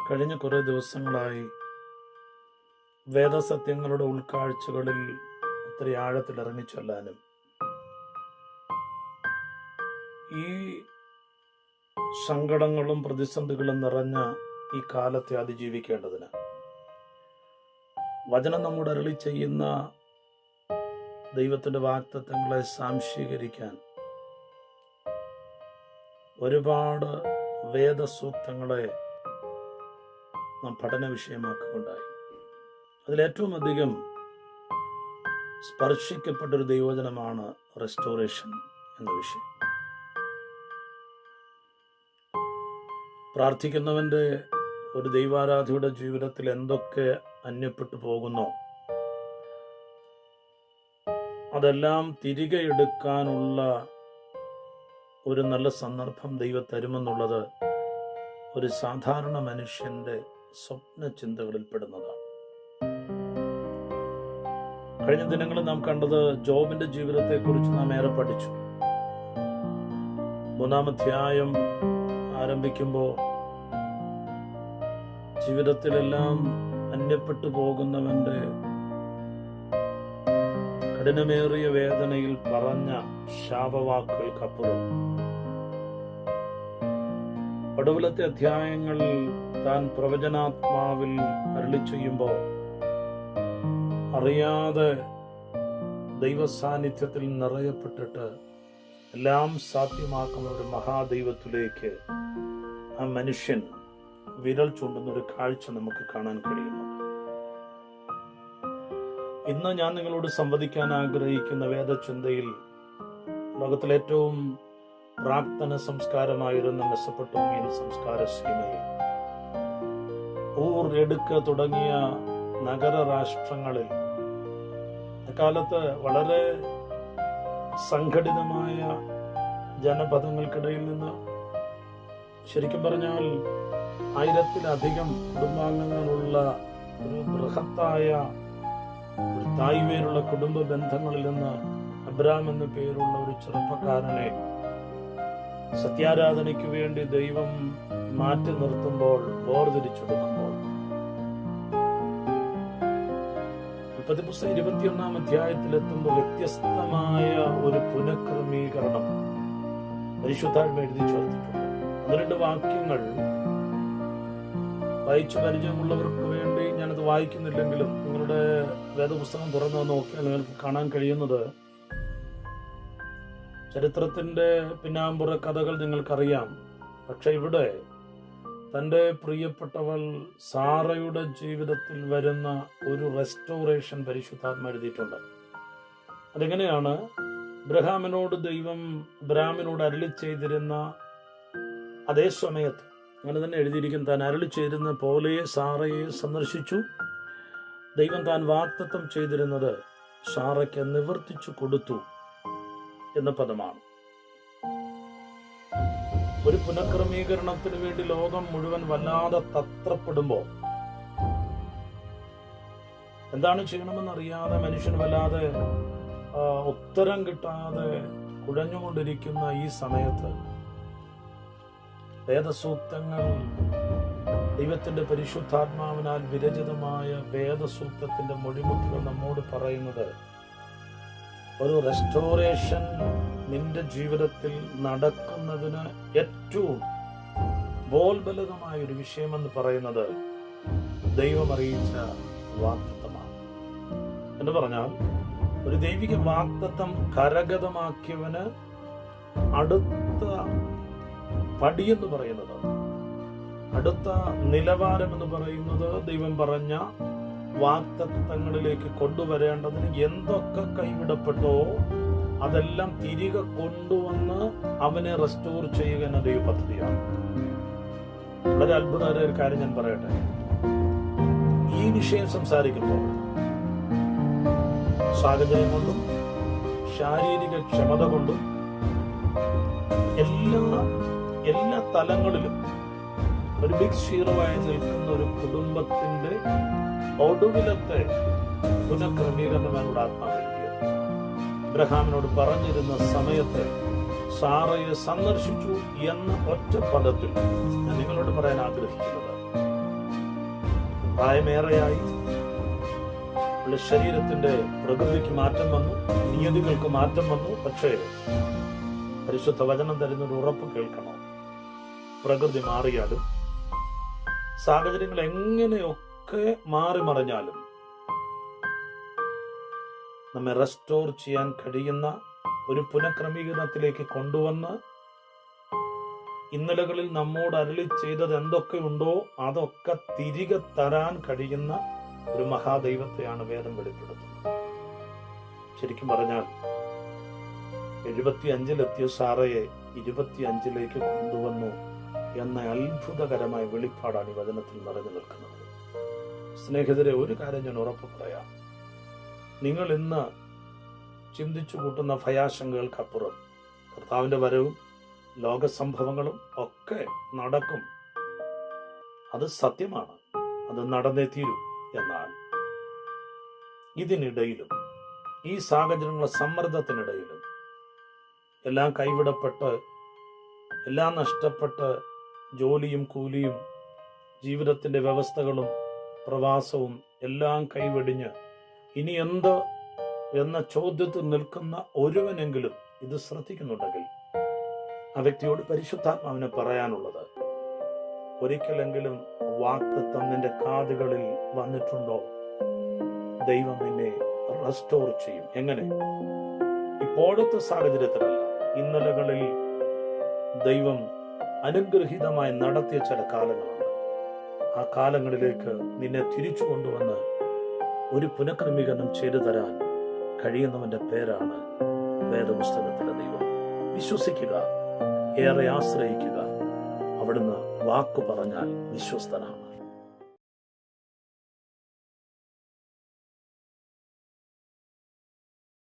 കഴിഞ്ഞ കുറേ ദിവസങ്ങളായി വേദസത്യങ്ങളുടെ ഉൾക്കാഴ്ചകളിൽ ഒത്തിരി ആഴത്തിൽ ഇറങ്ങിച്ചൊല്ലാനും ഈ സങ്കടങ്ങളും പ്രതിസന്ധികളും നിറഞ്ഞ ഈ കാലത്തെ അതിജീവിക്കേണ്ടതിന് വചനം നമ്മോട് അരുളി ചെയ്യുന്ന ദൈവത്തിൻ്റെ വാഗ്ദത്തങ്ങളെ സാംശീകരിക്കാൻ ഒരുപാട് വേദസൂക്തങ്ങളെ നാം പഠന വിഷയമാക്കുകയുണ്ടായി. അതിലേറ്റവും അധികം സ്പർശിക്കപ്പെട്ടൊരു ദൈവവചനമാണ് റെസ്റ്റോറേഷൻ എന്ന വിഷയം. പ്രാർത്ഥിക്കുന്നവൻ്റെ ഒരു ദൈവാരാധിയുടെ ജീവിതത്തിൽ എന്തൊക്കെ അന്യപ്പെട്ടു പോകുന്നോ അതെല്ലാം തിരികെ എടുക്കാനുള്ള ഒരു നല്ല സന്ദർഭം ദൈവം തരുമെന്നുള്ളത് ഒരു സാധാരണ മനുഷ്യൻ്റെ സ്വപ്ന ചിന്തകളിൽ പെടുന്നതാണ്. കഴിഞ്ഞ ദിനങ്ങളിൽ നാം കണ്ടത് ജോബിന്റെ ജീവിതത്തെക്കുറിച്ച് നാം ഏറെ പഠിച്ചു. 3-ാം അധ്യായം ആരംഭിക്കുമ്പോൾ ജീവിതത്തിലെല്ലാം അന്യപ്പെട്ടു പോകുന്നവന്റെ കഠിനമേറിയ വേദനയിൽ പറഞ്ഞ ശാപവാക്കുകൾക്കപ്പുറം ഒടുവിലത്തെ അധ്യായങ്ങളിൽ താൻ പ്രവചനാത്മാവിൽ അരുളി ചെയ്യുമ്പോൾ അറിയാതെ ദൈവസാന്നിധ്യത്തിൽ നിറയപ്പെട്ടിട്ട് എല്ലാം സാധ്യമാക്കുന്ന ഒരു മഹാദൈവത്തിലേക്ക് ആ മനുഷ്യൻ വിരൽ ചൂണ്ടുന്ന ഒരു കാഴ്ച നമുക്ക് കാണാൻ കഴിയുന്നുണ്ട്. ഇന്ന് ഞാൻ നിങ്ങളോട് സംവദിക്കാൻ ആഗ്രഹിക്കുന്ന വേദചിന്തയിൽ ലോകത്തിലെ ഏറ്റവും പ്രാക്തന സംസ്കാരമായിരുന്ന മെസൊപ്പൊട്ടേമിയൻ സംസ്കാര സീമയിൽ ഊർ, എടുക്ക തുടങ്ങിയ നഗര രാഷ്ട്രങ്ങളിൽ അക്കാലത്ത് വളരെ സംഘടിതമായ ജനപദങ്ങൾക്കിടയിൽ നിന്ന് ശരിക്കും പറഞ്ഞാൽ 1000-ലധികം കുടുംബാംഗങ്ങളുള്ള ഒരു ബൃഹത്തായ ഒരു തായ്വേരുള്ള കുടുംബ ബന്ധങ്ങളിൽ നിന്ന് അബ്രാം എന്നു പേരുള്ള ഒരു ചെറുപ്പക്കാരനെ സത്യാരാധനയ്ക്ക് വേണ്ടി ദൈവം മാറ്റി നിർത്തുമ്പോൾ, വേർതിരിച്ചെടുക്കുമ്പോൾ 21-ാം അധ്യായത്തിലെത്തുമ്പോൾ വ്യത്യസ്തമായ ഒരു പുനഃക്രമീകരണം പരിശുദ്ധാത്മ എഴുതി ചേർത്തിട്ടുണ്ട്. 12 വാക്യങ്ങൾ വായിച്ചു പരിചയമുള്ളവർക്ക് വേണ്ടി ഞാനത് വായിക്കുന്നില്ലെങ്കിലും നിങ്ങളുടെ വേദപുസ്തകം തുറന്നു നോക്കിയാൽ നിങ്ങൾക്ക് കാണാൻ കഴിയുന്നത് ചരിത്രത്തിന്റെ പിന്നാമ്പുറ കഥകൾ നിങ്ങൾക്കറിയാം. പക്ഷെ ഇവിടെ തൻ്റെ പ്രിയപ്പെട്ടവൾ സാറയുടെ ജീവിതത്തിൽ വരുന്ന ഒരു റെസ്റ്റോറേഷൻ പരിശുദ്ധാത്മ എഴുതിയിട്ടുണ്ട്. അതെങ്ങനെയാണ്? ദൈവം അബ്രാമിനോട് അരുളി ചെയ്തിരുന്ന അതേ സമയത്ത് അങ്ങനെ തന്നെ എഴുതിയിരിക്കും, താൻ അരുളി ചെയ്തിരുന്ന പോലെ സാറയെ സന്ദർശിച്ചു. ദൈവം താൻ വാഗ്ദത്തം ചെയ്തിരുന്നത് സാറയ്ക്ക് നിവർത്തിച്ചു കൊടുത്തു എന്ന പദമാണ്. ഒരു പുനഃക്രമീകരണത്തിന് വേണ്ടി ലോകം മുഴുവൻ വല്ലാതെ തത്രപ്പെടുമ്പോൾ എന്താണ് ചെയ്യണമെന്നറിയാതെ മനുഷ്യൻ വല്ലാതെ ഉത്തരം കിട്ടാതെ കുഴഞ്ഞുകൊണ്ടിരിക്കുന്ന ഈ സമയത്ത് വേദസൂക്തങ്ങൾ, ദൈവത്തിന്റെ പരിശുദ്ധാത്മാവിനാൽ വിരചിതമായ വേദസൂക്തത്തിന്റെ മൊഴിമുത്തുകൾ നമ്മോട് പറയുന്നത് ഒരു റെസ്റ്റോറേഷൻ നിന്റെ ജീവിതത്തിൽ നടക്കുന്നതിന് ഏറ്റവും ബോൽബലകമായ ഒരു വിഷയമെന്ന് പറയുന്നത് ദൈവം അറിയിച്ച വാഗ്ദത്തമാണ്. എന്ന് പറഞ്ഞാൽ ഒരു ദൈവിക വാഗ്ദത്തം കരഗതമാക്കിയവന് അടുത്ത പടിയെന്ന് പറയുന്നത്, അടുത്ത നിലവാരം എന്ന് പറയുന്നത് ദൈവം പറഞ്ഞ വാഗ്ദത്തങ്ങളിലേക്ക് കൊണ്ടുവരേണ്ടതിന് എന്തൊക്കെ കൈവിടപ്പെട്ടോ അതെല്ലാം തിരികെ കൊണ്ടുവന്ന് അവനെ റെസ്റ്റോർ ചെയ്യുക എന്ന ദൈവ പദ്ധതിയാണ്. വളരെ അത്ഭുതകരമായ ഒരു കാര്യം ഞാൻ പറയട്ടെ. ഈ വിഷയം സംസാരിക്കുമ്പോൾ സാഹചര്യം കൊണ്ടും ശാരീരിക ക്ഷമത കൊണ്ടും എല്ലാ തലങ്ങളിലും ഒരു ബിഗ് ഹീറോയായി നിൽക്കുന്ന ഒരു കുടുംബത്തിന്റെ ഒടുവിലത്തെ പുനഃക്രമീകരണമാണ് ആത്മാവിൽ അബ്രഹാമിനോട് പറഞ്ഞിരുന്ന സമയത്ത് സാറയെ സന്ദർശിച്ചു എന്ന ഒറ്റ പദത്തിൽ ഞാൻ നിങ്ങളോട് പറയാൻ ആഗ്രഹിക്കുന്നത് പ്രായമേറെയായി, ശരീരത്തിന്റെ പ്രകൃതിക്ക് മാറ്റം വന്നു, നിയതികൾക്ക് മാറ്റം വന്നു. പക്ഷേ പരിശുദ്ധ വചനം തരുന്നൊരു ഉറപ്പ് കേൾക്കണം. പ്രകൃതി മാറിയാലും സാഹചര്യങ്ങൾ എങ്ങനെയൊക്കെ മാറി മറിഞ്ഞാലും നമ്മെ റെസ്റ്റോർ ചെയ്യാൻ കഴിയുന്ന ഒരു പുനഃക്രമീകരണത്തിലേക്ക് കൊണ്ടുവന്ന് ഇന്നലകളിൽ നമ്മോട് അരുളി ചെയ്തത് എന്തൊക്കെയുണ്ടോ അതൊക്കെ തിരികെ തരാൻ കഴിയുന്ന ഒരു മഹാദൈവത്തെയാണ് വേദം വെളിപ്പെടുത്തുന്നത്. ശരിക്കും പറഞ്ഞാൽ 75-ലെത്തിയ സാറയെ 25-ലേക്ക് കൊണ്ടുവന്നു എന്ന അത്ഭുതകരമായ വെളിപ്പാടാണ് ഈ വചനത്തിൽ നിറഞ്ഞു നിൽക്കുന്നത്. സ്നേഹിതരെ, ഒരു കാര്യം ഞാൻ ഉറപ്പ് പറയാം. നിങ്ങൾ ഇന്ന് ചിന്തിച്ചു കൂട്ടുന്ന ഭയാശങ്കകൾക്കപ്പുറം കർത്താവിന്റെ വരവും ലോകസംഭവങ്ങളും ഒക്കെ നടക്കും. അത് സത്യമാണ്, അത് നടന്നേ തീരൂ. എന്നാൽ ഇതിനിടയിലും, ഈ സാഹചര്യങ്ങളുടെ സമ്മർദ്ദത്തിനിടയിലും, എല്ലാം കൈവിടപ്പെട്ട്, എല്ലാം നഷ്ടപ്പെട്ട്, ജോലിയും കൂലിയും ജീവിതത്തിന്റെ വ്യവസ്ഥകളും പ്രവാസവും എല്ലാം കൈവെടിഞ്ഞ് ഇനി എന്ത് എന്ന ചോദ്യത്തിൽ നിൽക്കുന്ന ഒരുവനെങ്കിലും ഇത് ശ്രദ്ധിക്കുന്നുണ്ടെങ്കിൽ ആ വ്യക്തിയോട് പരിശുദ്ധാത്മാവിനെ പറയാനുള്ളത്, ഒരിക്കലെങ്കിലും വാഗ്ദത്തം നിന്റെ കാതുകളിൽ വന്നിട്ടുണ്ടോ? ദൈവം നിന്നെ റെസ്റ്റോർ ചെയ്യും. എങ്ങനെ? ഇപ്പോഴത്തെ സാഹചര്യത്തിലല്ല, ഇന്നലകളിൽ ദൈവം അനുഗ്രഹീതമായി നടത്തിയ ചില കാലങ്ങളുണ്ട്. ആ കാലങ്ങളിലേക്ക് നിന്നെ തിരിച്ചു കൊണ്ടുവന്ന് ഒരു പുനഃക്രമീകരണം ചെയ്തു തരാൻ കഴിയുന്നവന്റെ പേരാണ് വേദപുസ്തകത്തിലെ ദൈവം. വിശ്വസിക്കുക, ഏറെ ആശ്രയിക്കുക. അവിടുന്ന് വാക്കു പറഞ്ഞാൽ വിശ്വസ്തനാണ്.